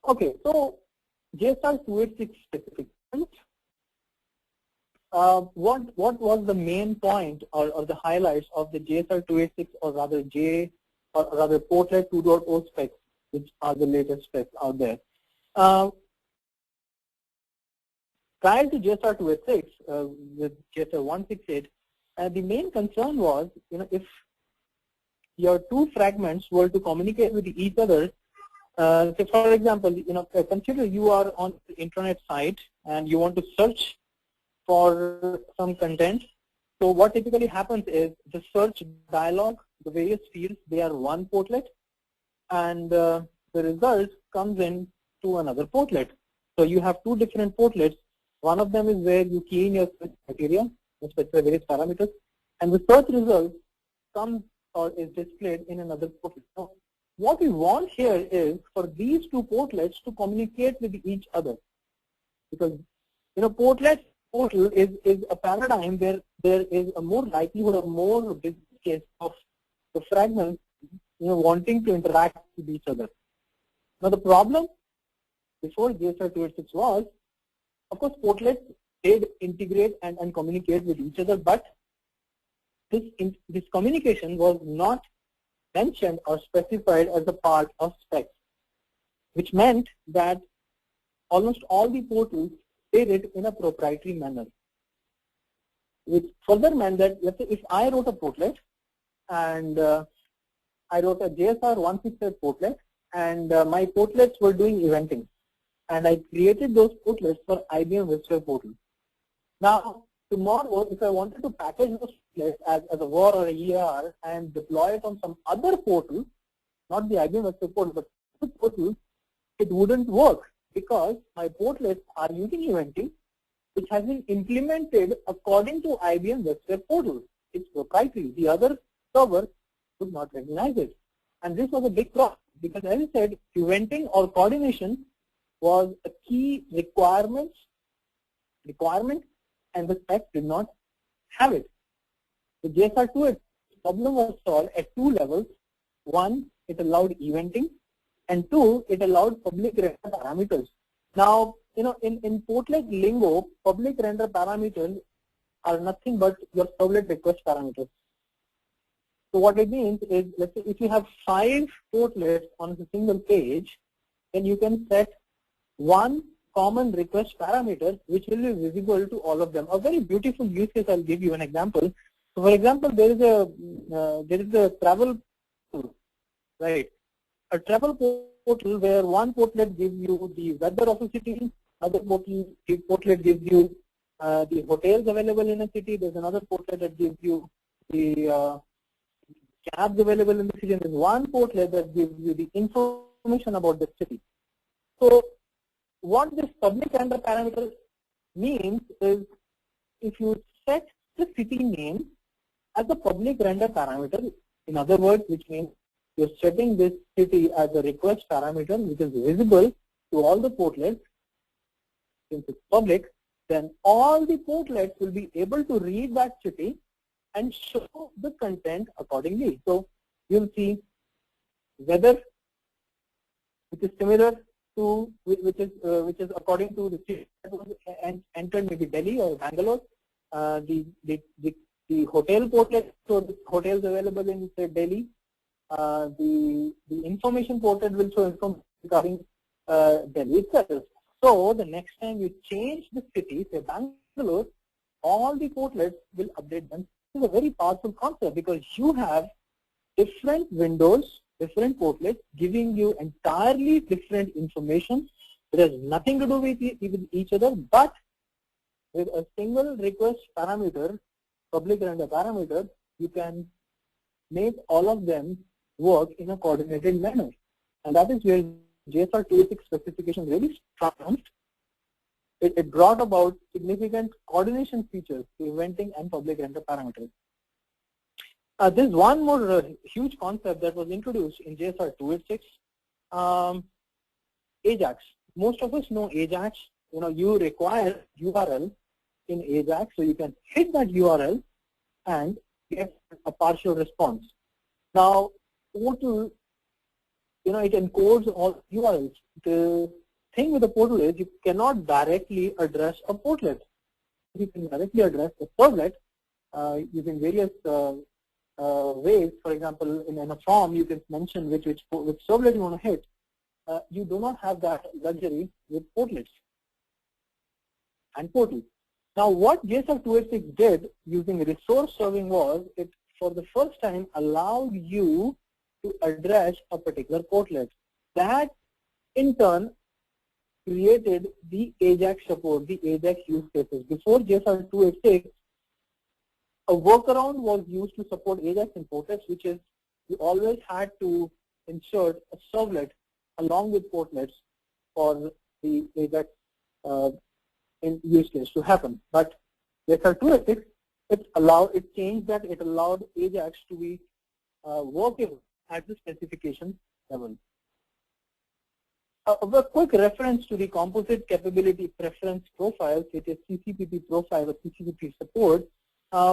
Okay, so JSR 286 specifications. What was the main point or the highlights of the JSR 286 or rather Portlet 2.0 specs, which are the latest specs out there? Prior to JSR 286, with JSR 168, the main concern was, if your two fragments were to communicate with each other. So for example, consider you are on the intranet site and you want to search for some content. So what typically happens is the search dialog, the various fields, they are one portlet, and the result comes in to another portlet. So you have two different portlets. One of them is where you key in your criteria, you specify various parameters, and the search result comes or is displayed in another portlet. Now, what we want here is for these two portlets to communicate with each other, because portal is a paradigm where there is a more likelihood or more business case of the fragments wanting to interact with each other. Now the problem before JSR 286 was, of course, portlets did integrate and communicate with each other, but this communication was not mentioned or specified as a part of specs, which meant that almost all the portals did it in a proprietary manner, which further meant that, let's say if I wrote a portlet and I wrote a JSR 168 portlet and my portlets were doing eventing, and I created those portlets for IBM WebSphere portal. Now tomorrow, if I wanted to package those portlets as a WAR or a EAR and deploy it on some other portal, not the IBM WebSphere portal, but the portal, it wouldn't work because my portlets are using eventing, which has been implemented according to IBM WebSphere portal. It's proprietary. The other server would not recognize it. And this was a big problem because, as I said, eventing or coordination was a key requirement, and the spec did not have it. The JSR 2 problem was solved at two levels. One, it allowed eventing, and two, it allowed public render parameters. Now, in portlet lingo, public render parameters are nothing but your servlet request parameters. So what it means is, let's say if you have 5 portlets on a single page, then you can set one common request parameter which will be visible to all of them. A very beautiful use case, I'll give you an example. So for example, there is a travel portal, right? A travel portal where one portlet gives you the weather of a city, other portlet gives you the hotels available in a city, there's another portlet that gives you the cabs available in the city, and there's one portlet that gives you the information about the city. So what this public render parameter means is, if you set the city name as a public render parameter, in other words, which means you're setting this city as a request parameter which is visible to all the portlets, since it's public, then all the portlets will be able to read that city and show the content accordingly. So you'll see weather, which is similar to which is according to the city that was entered, maybe Delhi or Bangalore. The hotel portlet, so the hotels available in say Delhi. The information portlet will show information regarding Delhi itself. So the next time you change the city, say Bangalore, all the portlets will update them. This is a very powerful concept because you have different windows, different portlets giving you entirely different information. It has nothing to do with each other, but with a single request parameter, public render parameter, you can make all of them work in a coordinated manner. And that is where JSR 286 specification really trounced. It brought about significant coordination features to eventing and public render parameters. There's one more huge concept that was introduced in JSR 286, AJAX. Most of us know AJAX. You require URL in AJAX, so you can hit that URL and get a partial response. Now, portal it encodes all URLs. The thing with the portal is you cannot directly address a portlet. You can directly address a servlet using various ways. For example, in a form, you can mention which servlet you want to hit. You do not have that luxury with portlets and portals. Now, what JSR-286 did using resource serving was it, for the first time, allowed you to address a particular portlet. That, in turn, created the AJAX support, the AJAX use cases. Before JSR-286, a workaround was used to support AJAX in portlets, which is you always had to insert a servlet along with portlets for the AJAX in use case to happen. But JSR-286, it changed that. It allowed AJAX to be working at the specification level. A quick reference to the composite capability preference profiles, which is CCPP profile or CCPP support,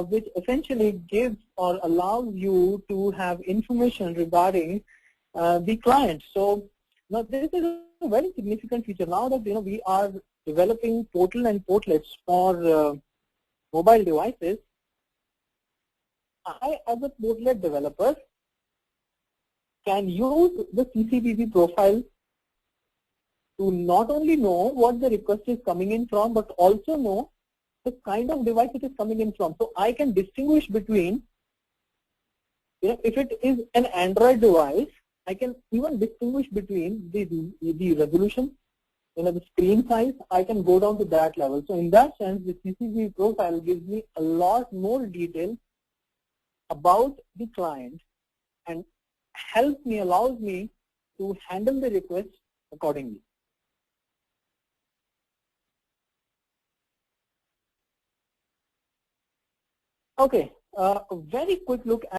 which essentially gives or allows you to have information regarding the client. So now this is a very significant feature. Now that we are developing portal and portlets for mobile devices, I, as a portlet developer, can use the CCPP profile to not only know what the request is coming in from, but also know the kind of device it is coming in from. So I can distinguish between, if it is an Android device, I can even distinguish between the resolution, the screen size. I can go down to that level. So in that sense, the CCPP profile gives me a lot more detail about the client and allows me to handle the request accordingly. Okay, a very quick look at